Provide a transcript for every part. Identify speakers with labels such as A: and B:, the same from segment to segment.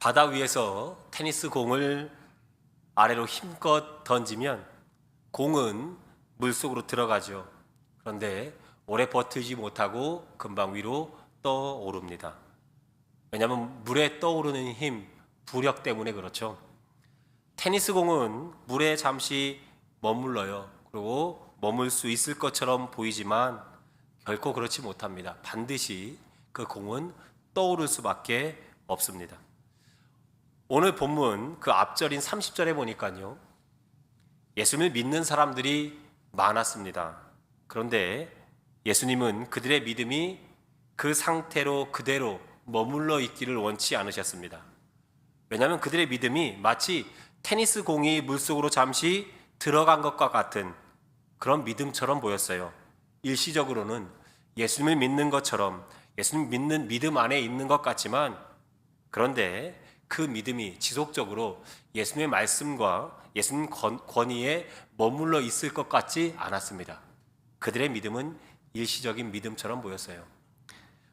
A: 바다 위에서 테니스 공을 아래로 힘껏 던지면 공은 물속으로 들어가죠. 그런데 오래 버티지 못하고 금방 위로 떠오릅니다. 왜냐하면 물에 떠오르는 힘, 부력 때문에 그렇죠. 테니스 공은 물에 잠시 머물러요. 그리고 머물 수 있을 것처럼 보이지만 결코 그렇지 못합니다. 반드시 그 공은 떠오를 수밖에 없습니다. 오늘 본문 그 앞절인 30절에 보니까요, 예수님을 믿는 사람들이 많았습니다. 그런데 예수님은 그들의 믿음이 그 상태로 그대로 머물러 있기를 원치 않으셨습니다. 왜냐하면 그들의 믿음이 마치 테니스 공이 물속으로 잠시 들어간 것과 같은 그런 믿음처럼 보였어요. 일시적으로는 예수님을 믿는 것처럼, 예수님 믿는 믿음 안에 있는 것 같지만, 그런데 그 믿음이 지속적으로 예수님의 말씀과 예수님 권위에 머물러 있을 것 같지 않았습니다. 그들의 믿음은 일시적인 믿음처럼 보였어요.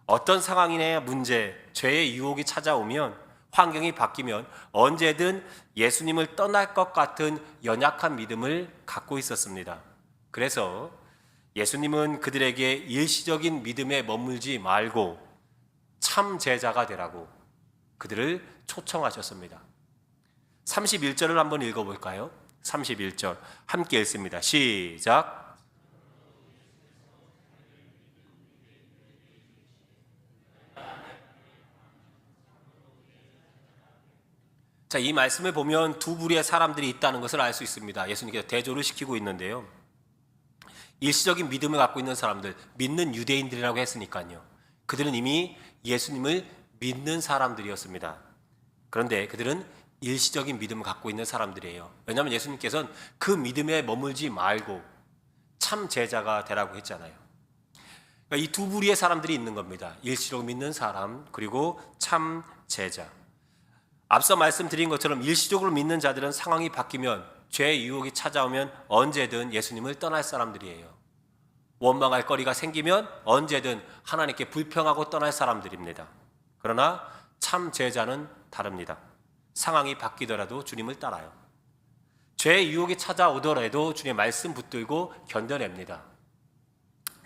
A: 어떤 상황이나 문제, 죄의 유혹이 찾아오면, 환경이 바뀌면 언제든 예수님을 떠날 것 같은 연약한 믿음을 갖고 있었습니다. 그래서 예수님은 그들에게 일시적인 믿음에 머물지 말고 참 제자가 되라고 그들을 초청하셨습니다. 31절을 한번 읽어볼까요? 31절 함께 읽습니다. 시작. 자, 이 말씀을 보면 두 부류의 사람들이 있다는 것을 알 수 있습니다. 예수님께서 대조를 시키고 있는데요. 일시적인 믿음을 갖고 있는 사람들, 믿는 유대인들이라고 했으니까요. 그들은 이미 예수님을 믿는 사람들이었습니다. 그런데 그들은 일시적인 믿음을 갖고 있는 사람들이에요. 왜냐하면 예수님께서는 그 믿음에 머물지 말고 참 제자가 되라고 했잖아요. 그러니까 이 두 부류의 사람들이 있는 겁니다. 일시적으로 믿는 사람, 그리고 참 제자. 앞서 말씀드린 것처럼 일시적으로 믿는 자들은 상황이 바뀌면, 죄의 유혹이 찾아오면 언제든 예수님을 떠날 사람들이에요. 원망할 거리가 생기면 언제든 하나님께 불평하고 떠날 사람들입니다. 그러나 참 제자는 다릅니다. 상황이 바뀌더라도 주님을 따라요. 죄의 유혹이 찾아오더라도 주님의 말씀 붙들고 견뎌냅니다.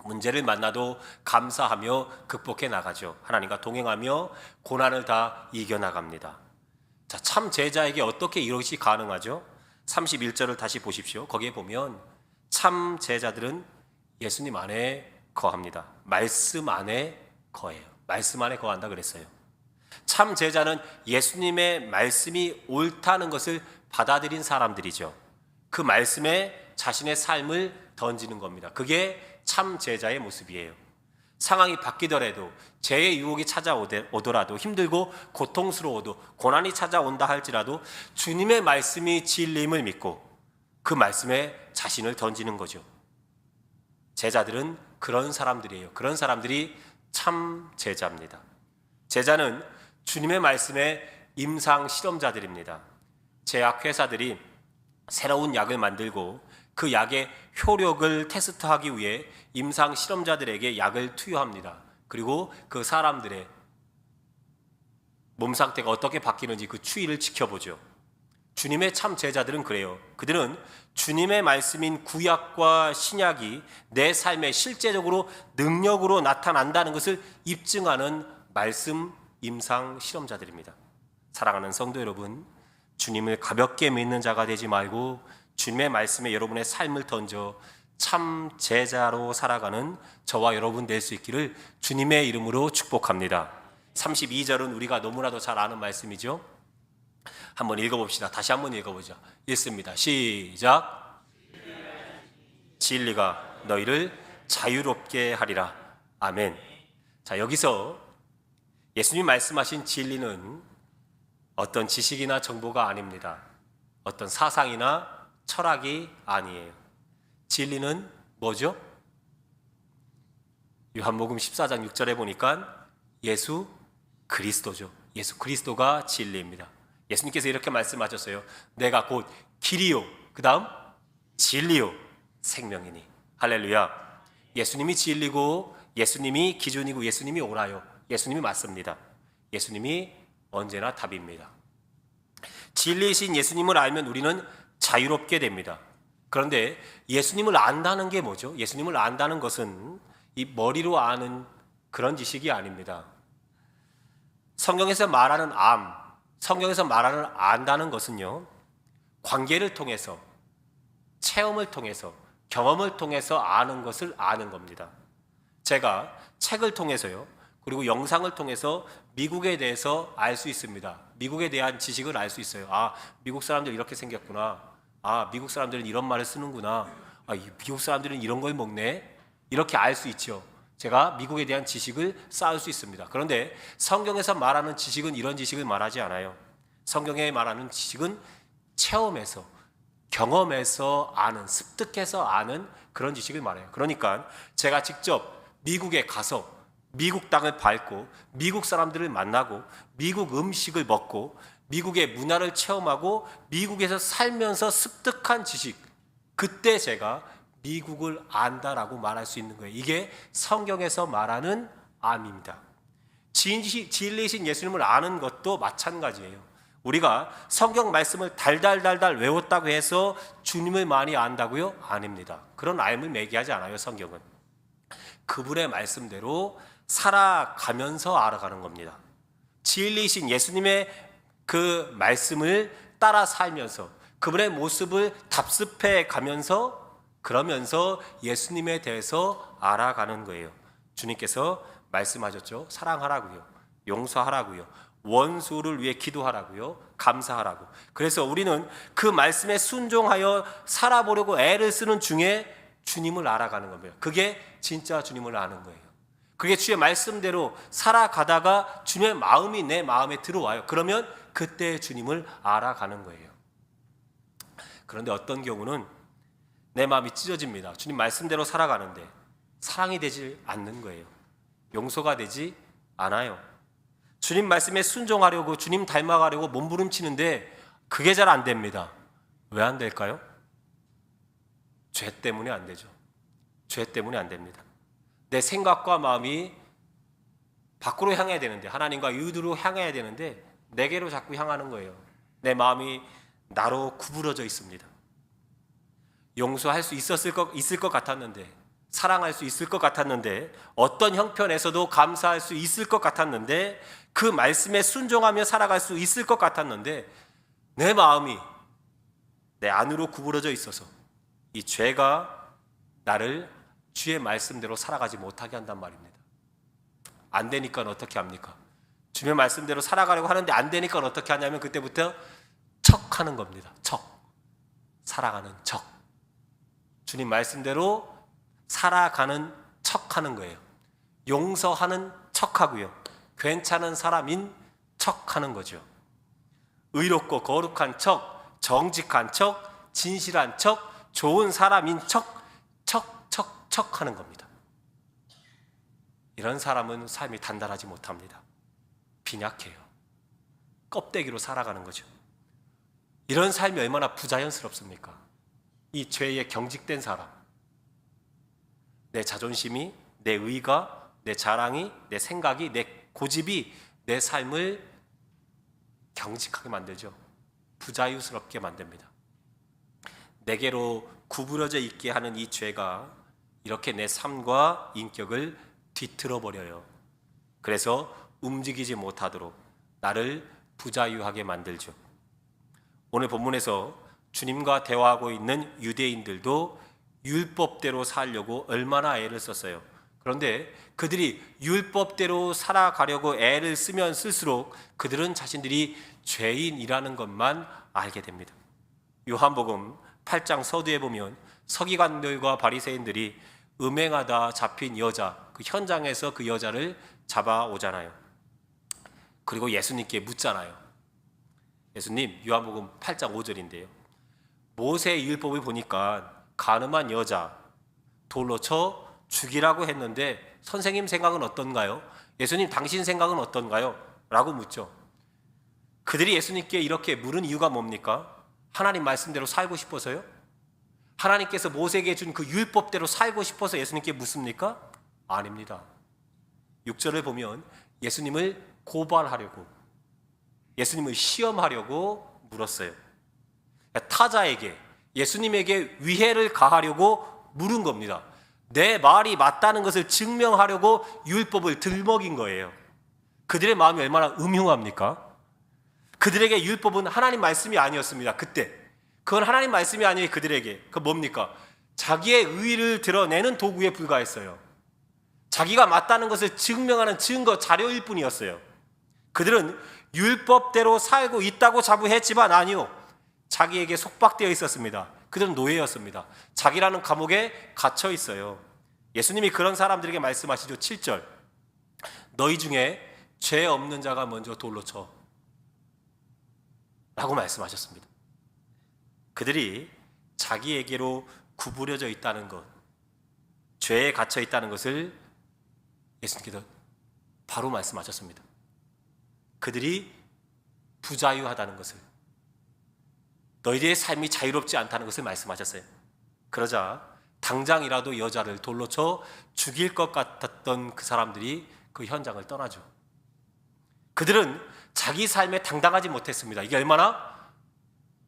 A: 문제를 만나도 감사하며 극복해 나가죠. 하나님과 동행하며 고난을 다 이겨나갑니다. 자, 참 제자에게 어떻게 이것이 가능하죠? 31절을 다시 보십시오. 거기에 보면 참 제자들은 예수님 안에 거합니다. 말씀 안에 거해요. 말씀 안에 거한다 그랬어요. 참 제자는 예수님의 말씀이 옳다는 것을 받아들인 사람들이죠. 그 말씀에 자신의 삶을 던지는 겁니다. 그게 참 제자의 모습이에요. 상황이 바뀌더라도, 죄의 유혹이 찾아오더라도, 힘들고 고통스러워도, 고난이 찾아온다 할지라도 주님의 말씀이 진리임을 믿고 그 말씀에 자신을 던지는 거죠. 제자들은 그런 사람들이에요. 그런 사람들이 참 제자입니다. 제자는 주님의 말씀의 임상 실험자들입니다. 제약회사들이 새로운 약을 만들고 그 약의 효력을 테스트하기 위해 임상 실험자들에게 약을 투여합니다. 그리고 그 사람들의 몸 상태가 어떻게 바뀌는지 그 추이를 지켜보죠. 주님의 참 제자들은 그래요. 그들은 주님의 말씀인 구약과 신약이 내 삶에 실제적으로 능력으로 나타난다는 것을 입증하는 말씀 임상 실험자들입니다. 사랑하는 성도 여러분, 주님을 가볍게 믿는 자가 되지 말고 주님의 말씀에 여러분의 삶을 던져 참 제자로 살아가는 저와 여러분 될 수 있기를 주님의 이름으로 축복합니다. 32절은 우리가 너무나도 잘 아는 말씀이죠. 한번 읽어봅시다. 다시 한번 읽어보죠. 읽습니다. 시작. 진리가 너희를 자유롭게 하리라. 아멘. 자, 여기서 예수님이 말씀하신 진리는 어떤 지식이나 정보가 아닙니다. 어떤 사상이나 철학이 아니에요. 진리는 뭐죠? 요한복음 14장 6절에 보니까 예수 그리스도죠. 예수 그리스도가 진리입니다. 예수님께서 이렇게 말씀하셨어요. 내가 곧 길이요, 그 다음 진리요, 생명이니. 할렐루야. 예수님이 진리고, 예수님이 기준이고, 예수님이 옳아요. 예수님이 맞습니다. 예수님이 언제나 답입니다. 진리이신 예수님을 알면 우리는 자유롭게 됩니다. 그런데 예수님을 안다는 게 뭐죠? 예수님을 안다는 것은 이 머리로 아는 그런 지식이 아닙니다. 성경에서 말하는 성경에서 말하는 안다는 것은요, 관계를 통해서, 체험을 통해서, 경험을 통해서 아는 것을 아는 겁니다. 제가 책을 통해서요, 그리고 영상을 통해서 미국에 대해서 알 수 있습니다. 미국에 대한 지식을 알 수 있어요. 아, 미국 사람들 이렇게 생겼구나. 아, 미국 사람들은 이런 말을 쓰는구나. 아, 미국 사람들은 이런 걸 먹네. 이렇게 알 수 있죠. 제가 미국에 대한 지식을 쌓을 수 있습니다. 그런데 성경에서 말하는 지식은 이런 지식을 말하지 않아요. 성경에 말하는 지식은 체험에서, 경험에서 아는, 습득해서 아는 그런 지식을 말해요. 그러니까 제가 직접 미국에 가서 미국 땅을 밟고 미국 사람들을 만나고 미국 음식을 먹고 미국의 문화를 체험하고 미국에서 살면서 습득한 지식, 그때 제가 미국을 안다라고 말할 수 있는 거예요. 이게 성경에서 말하는 암입니다. 진리이신 예수님을 아는 것도 마찬가지예요. 우리가 성경 말씀을 달달달달 외웠다고 해서 주님을 많이 안다고요? 아닙니다. 그런 알을 매기하지 않아요. 성경은 그분의 말씀대로 살아가면서 알아가는 겁니다. 진리이신 예수님의 그 말씀을 따라 살면서 그분의 모습을 답습해 가면서, 그러면서 예수님에 대해서 알아가는 거예요. 주님께서 말씀하셨죠. 사랑하라고요, 용서하라고요, 원수를 위해 기도하라고요, 감사하라고. 그래서 우리는 그 말씀에 순종하여 살아보려고 애를 쓰는 중에 주님을 알아가는 겁니다. 그게 진짜 주님을 아는 거예요. 그게 주의 말씀대로 살아가다가 주님의 마음이 내 마음에 들어와요. 그러면 그때 주님을 알아가는 거예요. 그런데 어떤 경우는 내 마음이 찢어집니다. 주님 말씀대로 살아가는데 사랑이 되지 않는 거예요. 용서가 되지 않아요. 주님 말씀에 순종하려고, 주님 닮아가려고 몸부림치는데 그게 잘 안 됩니다. 왜 안 될까요? 죄 때문에 안 되죠. 죄 때문에 안 됩니다. 내 생각과 마음이 밖으로 향해야 되는데, 하나님과 유대로 향해야 되는데 내게로 자꾸 향하는 거예요. 내 마음이 나로 구부러져 있습니다. 용서할 수 있을 것 같았는데, 사랑할 수 있을 것 같았는데, 어떤 형편에서도 감사할 수 있을 것 같았는데, 그 말씀에 순종하며 살아갈 수 있을 것 같았는데, 내 마음이 내 안으로 구부러져 있어서 이 죄가 나를 주의 말씀대로 살아가지 못하게 한단 말입니다. 안 되니까 어떻게 합니까? 주의 말씀대로 살아가려고 하는데 안 되니까 어떻게 하냐면 그때부터 척하는 겁니다. 살아가는 척. 주님 말씀대로 살아가는 척하는 거예요. 용서하는 척하고요, 괜찮은 사람인 척하는 거죠. 의롭고 거룩한 척, 정직한 척, 진실한 척, 좋은 사람인 척하는 겁니다. 이런 사람은 삶이 단단하지 못합니다. 빈약해요. 껍데기로 살아가는 거죠. 이런 삶이 얼마나 부자연스럽습니까? 이 죄에 경직된 사람, 내 자존심이, 내 의가, 내 자랑이, 내 생각이, 내 고집이 내 삶을 경직하게 만들죠. 부자유스럽게 만듭니다. 내게로 구부러져 있게 하는 이 죄가 이렇게 내 삶과 인격을 뒤틀어 버려요. 그래서 움직이지 못하도록 나를 부자유하게 만들죠. 오늘 본문에서 주님과 대화하고 있는 유대인들도 율법대로 살려고 얼마나 애를 썼어요. 그런데 그들이 율법대로 살아가려고 애를 쓰면 쓸수록 그들은 자신들이 죄인이라는 것만 알게 됩니다. 요한복음 8장 서두에 보면 서기관들과 바리새인들이 음행하다 잡힌 여자, 그 현장에서 그 여자를 잡아오잖아요. 그리고 예수님께 묻잖아요. 예수님, 요한복음 8장 5절인데요. 모세의 율법을 보니까 가늠한 여자 돌로 쳐 죽이라고 했는데 선생님 생각은 어떤가요? 예수님 당신 생각은 어떤가요? 라고 묻죠. 그들이 예수님께 이렇게 물은 이유가 뭡니까? 하나님 말씀대로 살고 싶어서요? 하나님께서 모세에게 준 그 율법대로 살고 싶어서 예수님께 묻습니까? 아닙니다. 6절을 보면 예수님을 고발하려고, 예수님을 시험하려고 물었어요. 타자에게, 예수님에게 위해를 가하려고 물은 겁니다. 내 말이 맞다는 것을 증명하려고 율법을 들먹인 거예요. 그들의 마음이 얼마나 음흉합니까? 그들에게 율법은 하나님 말씀이 아니었습니다. 그때 그건 하나님 말씀이 아니에요. 그들에게 그 뭡니까? 자기의 의의를 드러내는 도구에 불과했어요. 자기가 맞다는 것을 증명하는 증거 자료일 뿐이었어요. 그들은 율법대로 살고 있다고 자부했지만 아니요, 자기에게 속박되어 있었습니다. 그들은 노예였습니다. 자기라는 감옥에 갇혀 있어요. 예수님이 그런 사람들에게 말씀하시죠. 7절, 너희 중에 죄 없는 자가 먼저 돌로 쳐 라고 말씀하셨습니다. 그들이 자기에게로 구부려져 있다는 것, 죄에 갇혀 있다는 것을 예수님께서 바로 말씀하셨습니다. 그들이 부자유하다는 것을, 너희들의 삶이 자유롭지 않다는 것을 말씀하셨어요. 그러자 당장이라도 여자를 돌로 쳐 죽일 것 같았던 그 사람들이 그 현장을 떠나죠. 그들은 자기 삶에 당당하지 못했습니다. 이게 얼마나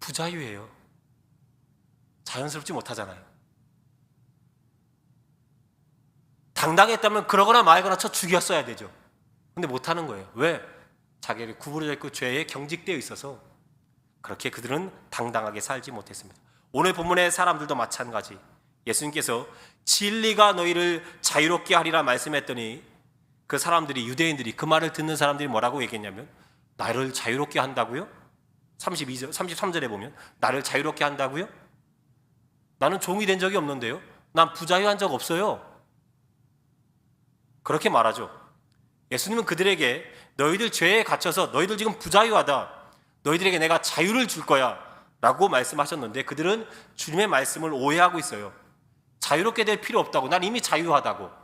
A: 부자유예요. 자연스럽지 못하잖아요. 당당했다면 그러거나 말거나 쳐 죽였어야 되죠. 근데 못하는 거예요. 왜? 자기에게 구부러져 있고 죄에 경직되어 있어서 그렇게 그들은 당당하게 살지 못했습니다. 오늘 본문의 사람들도 마찬가지. 예수님께서 진리가 너희를 자유롭게 하리라 말씀했더니 그 사람들이, 유대인들이, 그 말을 듣는 사람들이 뭐라고 얘기했냐면, 나를 자유롭게 한다고요? 33절에 보면 나를 자유롭게 한다고요? 나는 종이 된 적이 없는데요. 난 부자유한 적 없어요. 그렇게 말하죠. 예수님은 그들에게 너희들 죄에 갇혀서 너희들 지금 부자유하다, 너희들에게 내가 자유를 줄 거야 라고 말씀하셨는데 그들은 주님의 말씀을 오해하고 있어요. 자유롭게 될 필요 없다고, 난 이미 자유하다고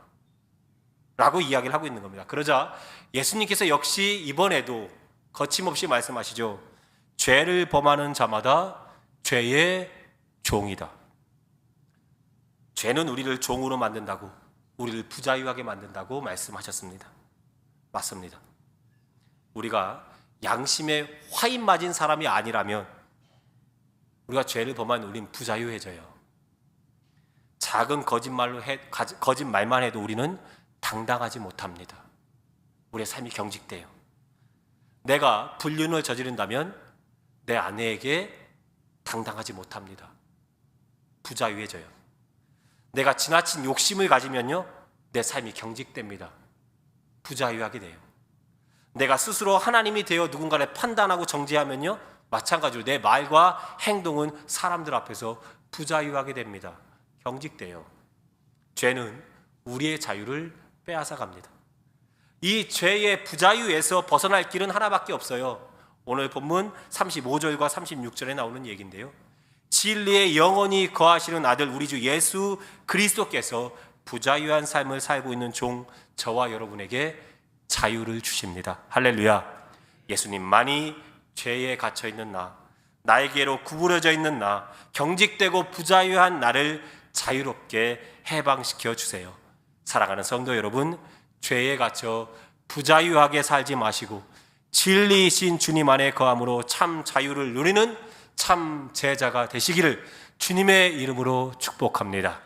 A: 라고 이야기를 하고 있는 겁니다. 그러자 예수님께서 역시 이번에도 거침없이 말씀하시죠. 죄를 범하는 자마다 죄의 종이다. 죄는 우리를 종으로 만든다고, 우리를 부자유하게 만든다고 말씀하셨습니다. 맞습니다. 우리가 양심에 화인 맞은 사람이 아니라면 우리가 죄를 범하면 우리는 부자유해져요. 작은 거짓말만 해도 우리는 당당하지 못합니다. 우리의 삶이 경직돼요. 내가 불륜을 저지른다면 내 아내에게 당당하지 못합니다. 부자유해져요. 내가 지나친 욕심을 가지면요, 내 삶이 경직됩니다. 부자유하게 돼요. 내가 스스로 하나님이 되어 누군가를 판단하고 정죄하면요, 마찬가지로 내 말과 행동은 사람들 앞에서 부자유하게 됩니다. 경직돼요. 죄는 우리의 자유를 빼앗아 갑니다. 이 죄의 부자유에서 벗어날 길은 하나밖에 없어요. 오늘 본문 35절과 36절에 나오는 얘기인데요. 진리의 영원히 거하시는 아들 우리 주 예수 그리스도께서 부자유한 삶을 살고 있는 종 저와 여러분에게 자유를 주십니다. 할렐루야. 예수님만이 죄에 갇혀 있는 나에게로 구부러져 있는 경직되고 부자유한 나를 자유롭게 해방시켜 주세요. 사랑하는 성도 여러분, 죄에 갇혀 부자유하게 살지 마시고 진리이신 주님 안에 거함으로 참 자유를 누리는 참 제자가 되시기를 주님의 이름으로 축복합니다.